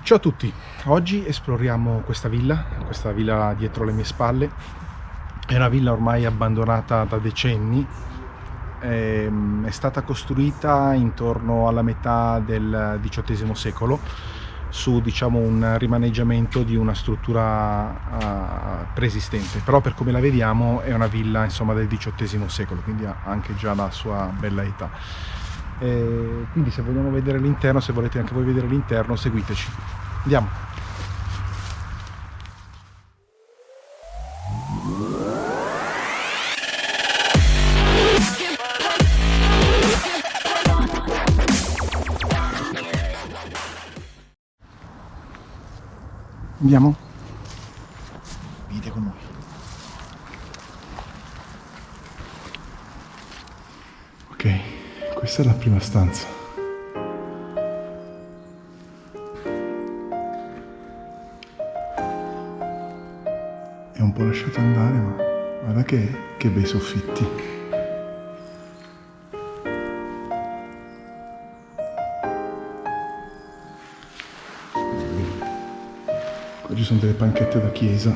Ciao a tutti, oggi esploriamo questa villa dietro le mie spalle. È una villa ormai abbandonata da decenni, è stata costruita intorno alla metà del XVIII secolo su, diciamo, un rimaneggiamento di una struttura preesistente, però per come la vediamo è una villa, insomma, del XVIII secolo, quindi ha anche già la sua bella età. Quindi se vogliamo vedere l'interno, se volete anche voi vedere l'interno, seguiteci. Andiamo. Andiamo? Venite con noi. Ok, questa è la prima stanza. È un po' lasciato andare, ma guarda che bei soffitti. Qua ci sono delle panchette da chiesa.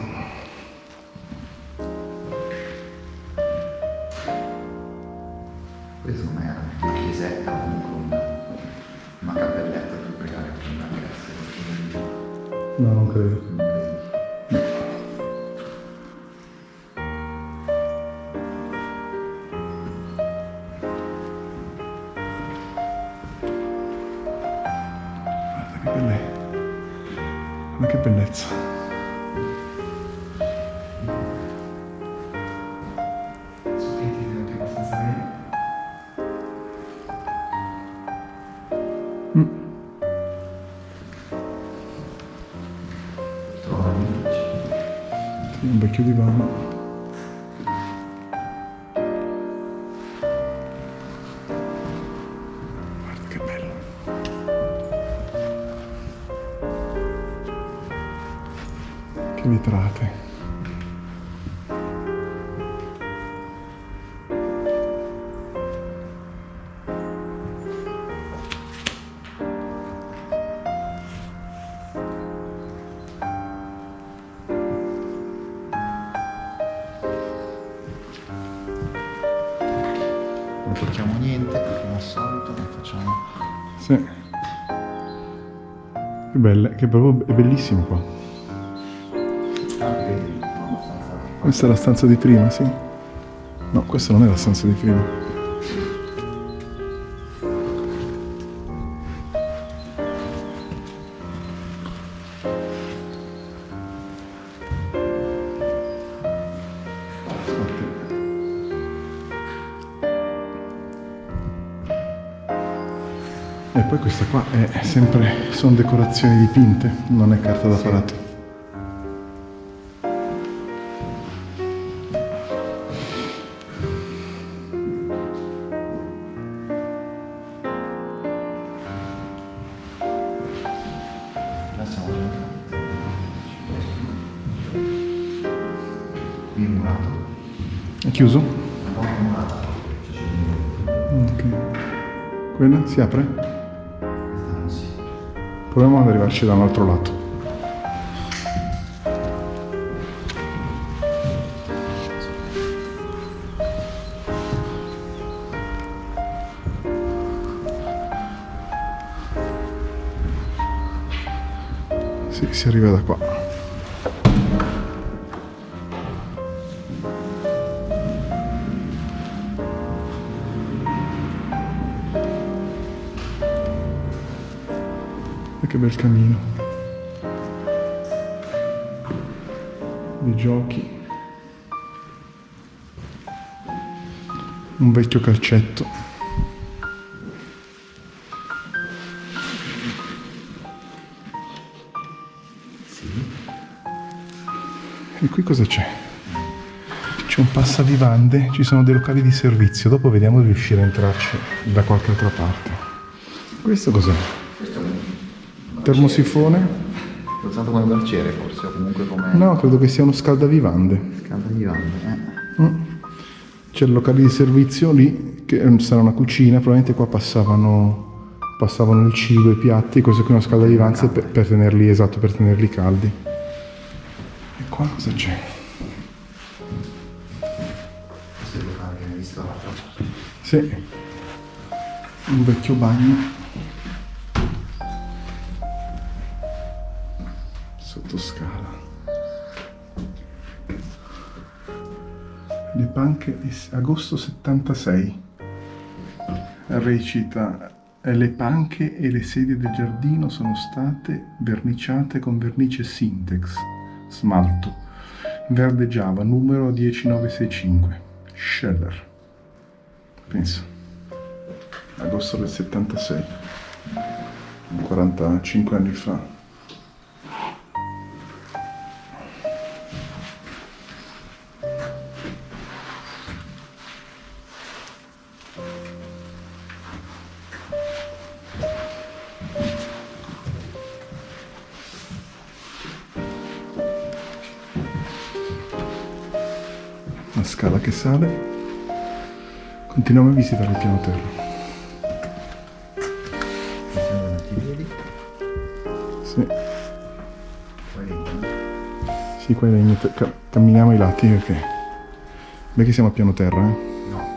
Questa non è una chiesetta, comunque una cappelletta per pregare, potrebbe anche essere. No, non credo. Ma che bellezza. Soffitti anche abbastanza bene. Trovo Sì, un vecchio divano. Guarda che bello. Che vetrate. Non tocchiamo niente, perché come al solito non facciamo. Sì. Che belle, che proprio è bellissimo qua. Vedi, abbastanza. Questa è la stanza di prima, sì? No, questa non è la stanza di prima. E poi questa qua è sempre, sono decorazioni dipinte, non è carta da parati. Là siamo già. Qui è murato. È chiuso? No, è murato. Ok. Quella si apre? Questa non si. Proviamo ad arrivarci da un altro lato. Sì, si arriva da qua. E che bel camino. Dei giochi. Un vecchio calcetto. E qui cosa c'è? C'è un passavivande, ci sono dei locali di servizio, dopo vediamo di riuscire a entrarci da qualche altra parte. Questo cos'è? Questo è un Termosifone? L'ho usato come barciere forse, o comunque come. No, credo che sia uno scaldavivande. Scaldavivande, C'è il locale di servizio lì, che sarà una cucina, probabilmente qua passavano passavano il cibo e i piatti, questo qui è uno scaldavivanze per tenerli, esatto, per tenerli caldi. E qua cosa c'è? Questo è il locale che hai visto l'altro. Sì, un vecchio bagno sotto scala. Le panche di agosto 76. Recita: le panche e le sedie del giardino sono state verniciate con vernice Sintex, smalto, verde Java, numero 10965, Scheller. Penso. Agosto del 76. 45 anni fa. La scala che sale. Continuiamo a visitare il piano terra. Siamo andati vedi? Sì, Poi dentro. sì, qua in legno. Camminiamo ai lati perché. Beh che siamo a piano terra, eh? No.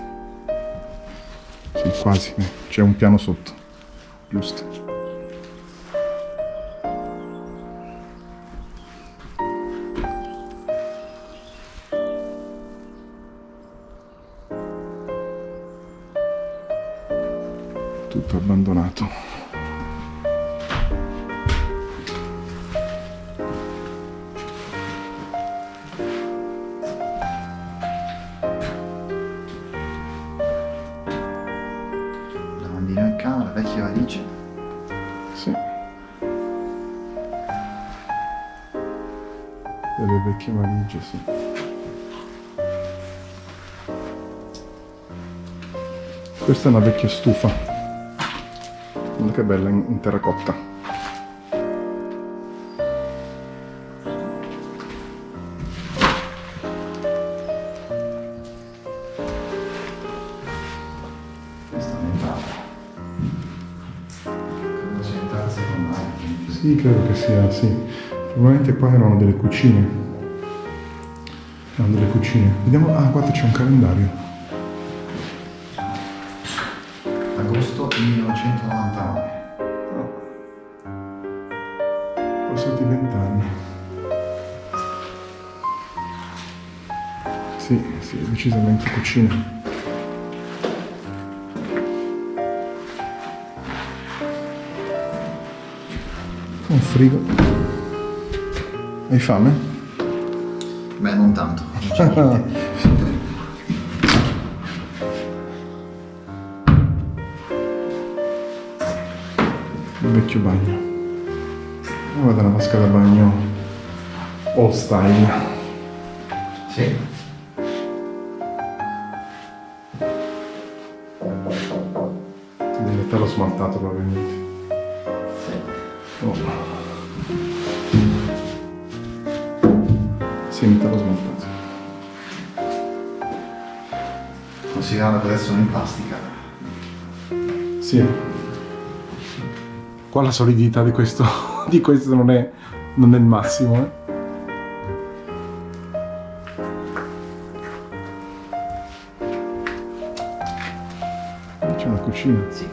Sì, quasi. C'è un piano sotto. Giusto. Tutto abbandonato. Lavandino in camera, vecchia valigia. Sì. Delle vecchie valigie, sì. Questa è una vecchia stufa. Guarda che bella in terracotta. Questa è un'entrata. Credo sia entrata secondaria. Sì, credo che sia, sì. Probabilmente qua erano delle cucine. Erano delle cucine. Vediamo. Ah, guarda, c'è un calendario. Agosto 1999. Passati 20 anni. Sì, sì, decisamente cucina. Un frigo. Hai fame? Beh, non tanto. Non c'è niente. Un vecchio bagno. Guarda una vasca da bagno old style. Sì. In realtà l'ho smaltato probabilmente. Sì. Oh. Sì, in realtà l'ho smaltato. Considerando che adesso sono in plastica. Sì. Qua la solidità di questo, di questo non è il massimo, eh. C'è una cucina. Sì.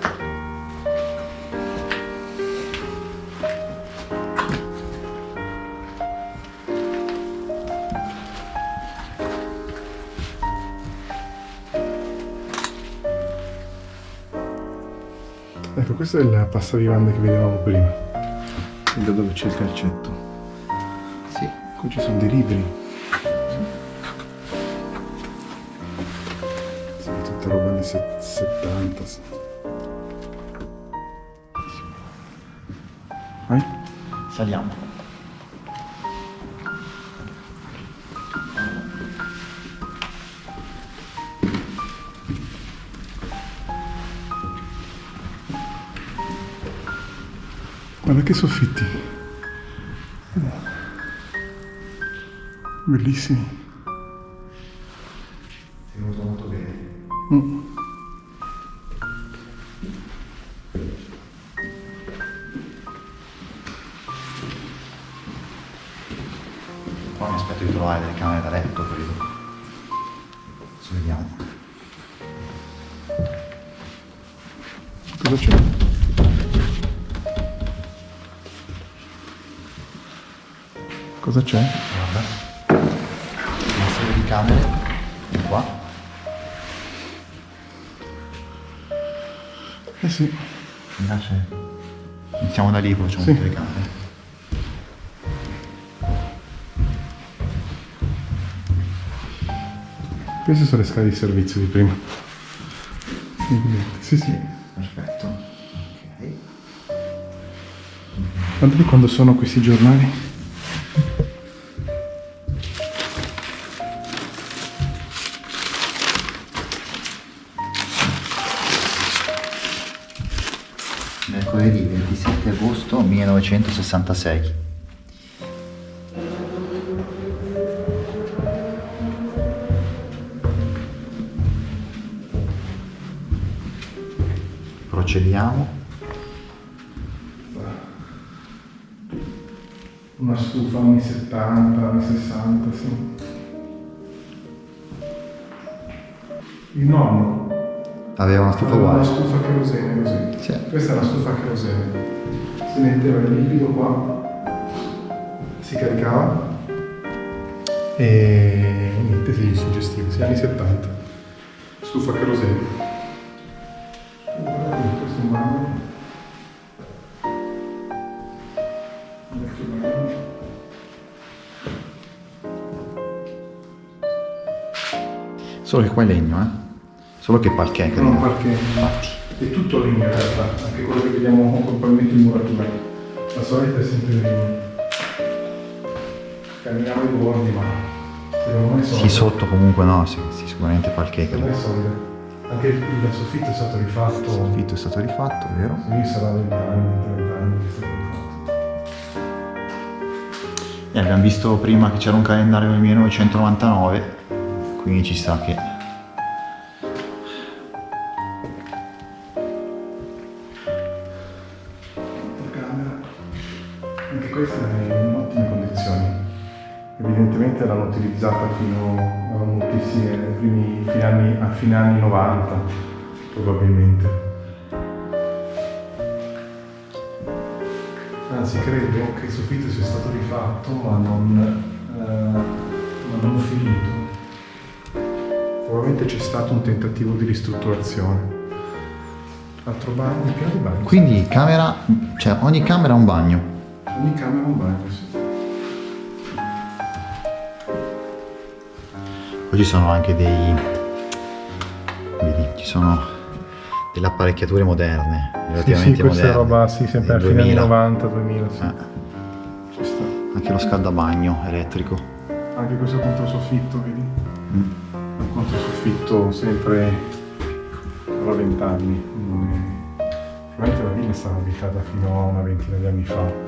Ecco, questa è la passavivande che vedevamo prima. E da dove c'è il calcetto. Sì. Qui ci sono dei libri. Sì, tutta roba anni 70. Sì. Vai? Saliamo. Guarda che soffitti. Bellissimi. Tenuto molto bene. Mm. Poi mi aspetto di trovare delle camere da letto, credo. Adesso vediamo. Cosa c'è? Cosa c'è? Guarda. Una serie di camere. Di qua. Eh sì. Iniziamo da lì, poi facciamo Sì. tutte le camere. Queste sono le scale di servizio di prima. Sì, sì. Perfetto. Ok. Guardate quando sono questi giornali. Mercoledì 27 agosto 1966. Procediamo. Una stufa anni 70, anni 60, sì. Il nonno Aveva una stufa aveva una uguale. stufa a kerosene così. Sì. Questa è una stufa a kerosene. Si metteva il liquido qua, si caricava e niente, si gestiva, sì, anni 70. Stufa a kerosene. Guarda qui, questo è un bagno. Un vecchio bagno. Solo che qua è legno, eh? Solo che parquet, credo. Non perché Infatti. è tutto legno in realtà, anche quello che vediamo probabilmente in muratura. La solita è sempre legno. Camminiamo i bordi, ma secondo me è solida. Sì, sotto comunque no, sì, sicuramente parquet, Secondo me credo. è solida. Anche il soffitto è stato rifatto. Il soffitto è stato rifatto, vero? Sì, sarà 20 anni, 30 anni che è stato rifatto. E abbiamo visto prima che c'era un calendario del 1999, quindi ci sta che... La camera, anche questa è in ottime condizioni. Evidentemente l'hanno utilizzata fino a moltissimi a fine anni 90, probabilmente. Anzi, credo che il soffitto sia stato rifatto, ma non finito. Probabilmente c'è stato un tentativo di ristrutturazione. Altro bagno, piano di bagno. Quindi camera, cioè ogni camera ha un bagno. Ogni camera ha un bagno, sì. Poi ci sono anche vedi, ci sono delle apparecchiature moderne, relativamente Sì, questa moderne. roba, sì, sempre a del fine anni 2000. 90, 2000, sì. Ci sta. Anche lo scaldabagno elettrico. Anche questo controsoffitto, vedi? Mm. Un controsoffitto sempre avrà 20 anni. Probabilmente la villa è stata abitata fino a una ventina di anni fa.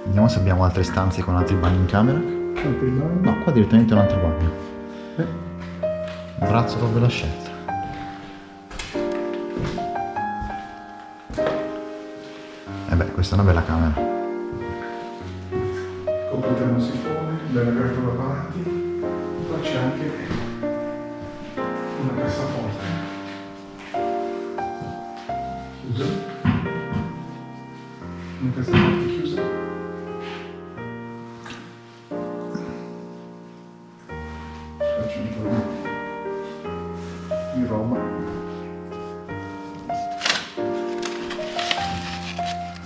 Vediamo se abbiamo altre stanze con altri bagni in camera. Altri bagni? No, qua direttamente un altro bagno. Eh. Braccio proprio la scelta. E beh, questa è una bella camera. Coppa termosifone, bella aperta da parti. Qua c'è anche una cassaforte. Chiusa. Una cassaforte chiusa. Faccio un po' di roba.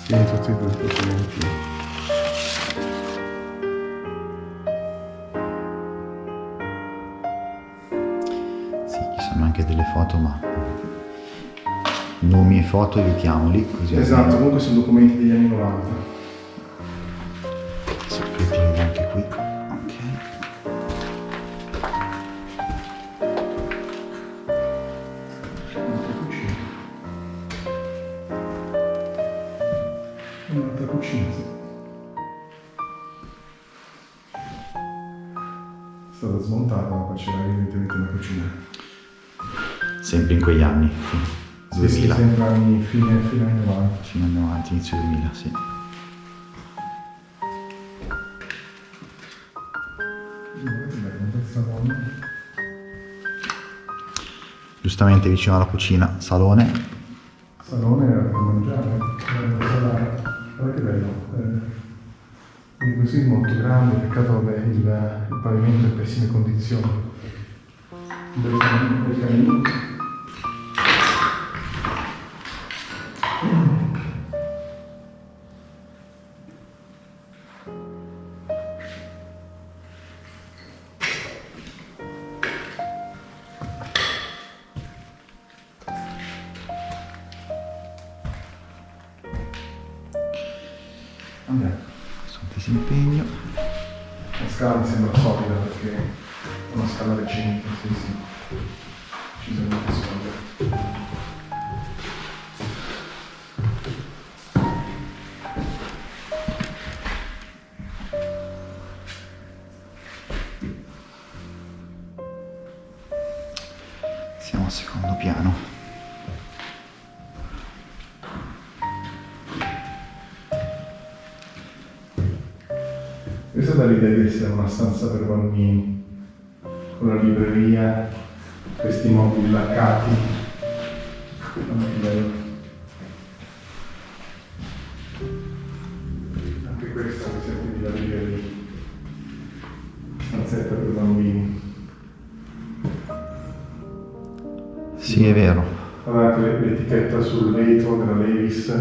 Sì, tutti e due praticamente. Sì, ci sono anche delle foto, ma nomi e foto evitiamoli, così Esatto, comunque sono documenti degli anni 90. sorprendere anche qui. Ok. Un'altra cucina. Un'altra cucina, sì. È stata smontata, ma qua c'era evidentemente una cucina. Sempre in quegli anni, Sì, 2000, sì, sembra fine anni 90. fino anni 90, inizio 2000, sì. giustamente vicino alla cucina, salone. Salone per mangiare, guarda che bello. Quindi così molto grande, peccato vabbè, il pavimento è in pessime condizioni. Un bel camino. Vabbè, Questo disimpegno. la scala mi sembra solida perché è una scala recente, sì, decisamente solida. Siamo al secondo piano. Questa dà l'idea di essere una stanza per bambini, con la libreria, questi mobili laccati. Anche bello. Anche questa mi sembra di la libreria. Stanzetta per bambini. Sì, è vero. Guardate l'etichetta sul vetro della Levis,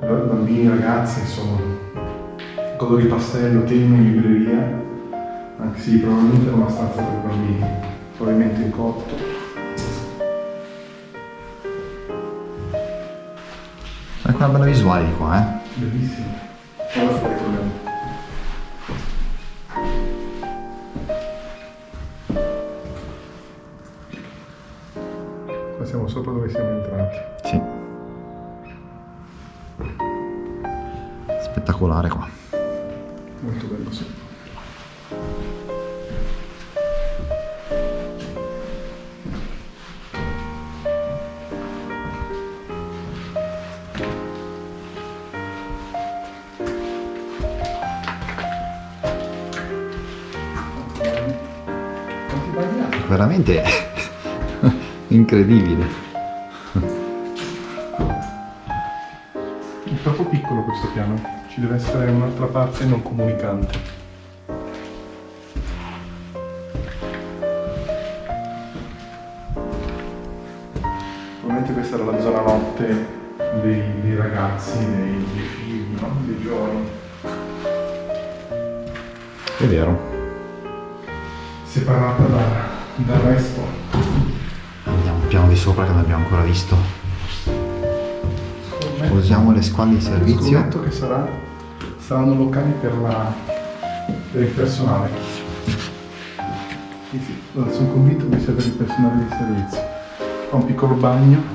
bambini, ragazzi, insomma. Colori pastello, tema in libreria, anche sì, probabilmente è una stanza per bambini, probabilmente in cotto. Ecco una bella visuale di qua, Bellissimo. Guarda fuori quello. Qua siamo sopra dove siamo entrati. Sì. Spettacolare qua. Molto bello, sì. Quanti bagni ha? Veramente incredibile. È troppo piccolo questo piano, ci deve essere un'altra parte non comunicante. Probabilmente questa era la zona notte dei ragazzi, dei figli, no? Dei giovani. È vero. Separata dal resto. Andiamo al piano di sopra che non abbiamo ancora visto. Usiamo le squadre di servizio. Scommetto che saranno locali per il personale. Sì, sì, sono convinto che sia per il personale di servizio. Fa un piccolo bagno.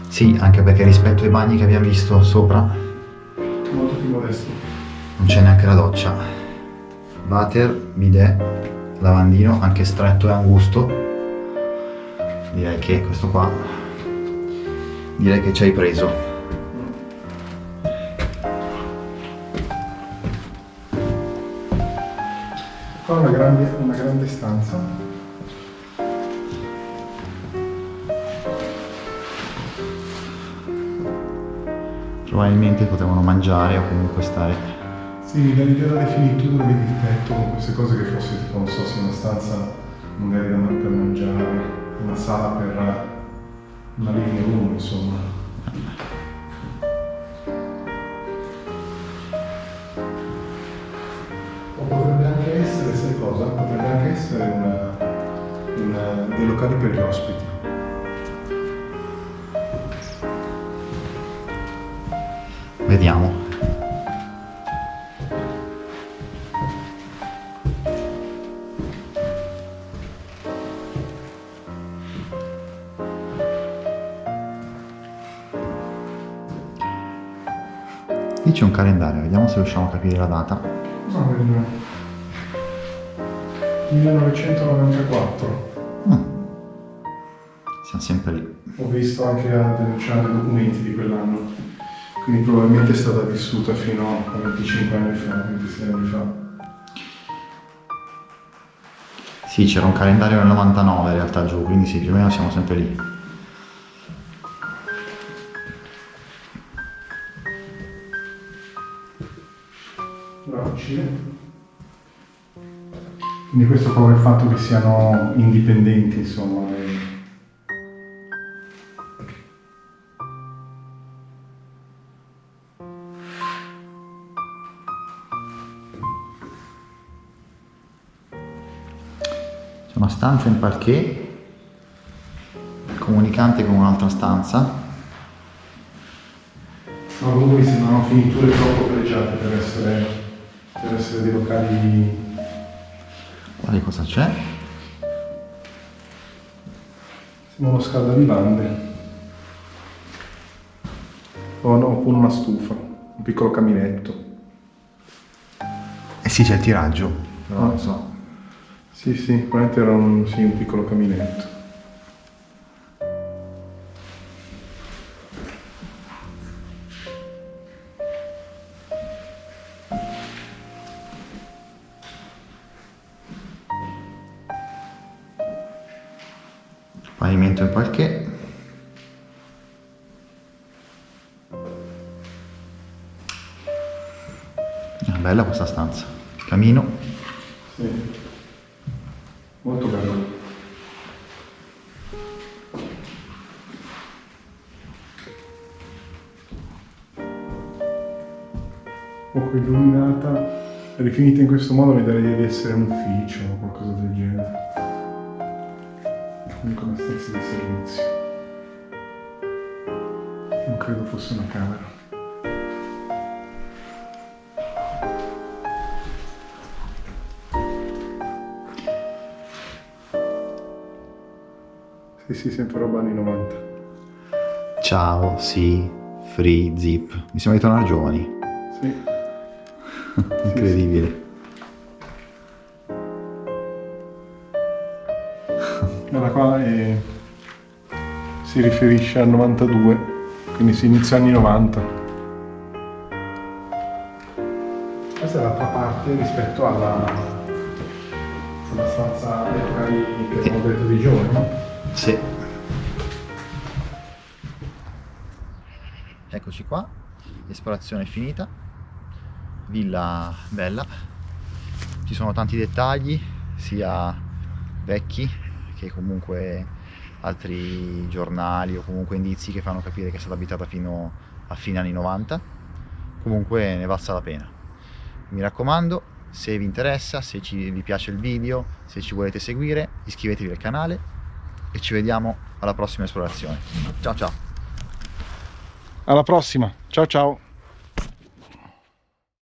Sì, anche perché rispetto ai bagni che abbiamo visto sopra Molto più modesto. non c'è neanche la doccia. Water, bidet, lavandino, anche stretto e angusto. Direi che questo qua, direi che ci hai preso. Qua una grande stanza. Probabilmente potevano mangiare o comunque stare. Sì, l'idea delle finiture, vedi il tetto con queste cose che fosse tipo, non so, sia una stanza magari per mangiare, una sala per una living room, insomma. O potrebbe anche essere, sai cosa? Potrebbe anche essere dei locali per gli ospiti. Vediamo. Lì c'è un calendario, vediamo se riusciamo a capire la data. No, nel 1994. Siamo sempre lì. Ho visto anche c'erano dei documenti di quell'anno, quindi probabilmente è stata vissuta fino a 25 anni fa, 26 anni fa. Sì, c'era un calendario nel 99 in realtà giù, quindi sì, più o meno siamo sempre lì. Quindi questo proprio il fatto che siano indipendenti, insomma. C'è una stanza in parquet comunicante con un'altra stanza. Ma comunque mi sembrano finiture troppo pregiate per essere dei locali. Guarda cosa c'è. Sembra uno scaldavivande. O no, oppure una stufa, un piccolo caminetto. Eh sì, c'è il tiraggio, però non lo so. Sì, probabilmente era un piccolo caminetto. Pavimento in parquet. È bella questa stanza. Il camino. Sì. Molto bello. Poco illuminata. Rifinita in questo modo mi darei di essere un ufficio o qualcosa del genere. Comunque una stanza di servizio. Non credo fosse una camera. Sì, sempre roba anni 90. Ciao, sì, free, zip. Mi sembra di tornare giovani. Sì. Incredibile. Allora qua si riferisce al 92, quindi si inizia anni 90. Questa è l'altra parte rispetto alla stanza dei locali che abbiamo detto di giorno. Sì. Eccoci qua, esplorazione finita, villa bella, ci sono tanti dettagli, sia vecchi che comunque altri giornali o comunque indizi che fanno capire che è stata abitata fino a fine anni 90, comunque ne valsa la pena. Mi raccomando, se vi interessa, se vi piace il video, se ci volete seguire, iscrivetevi al canale e ci vediamo alla prossima esplorazione. Ciao ciao! Alla prossima, ciao ciao!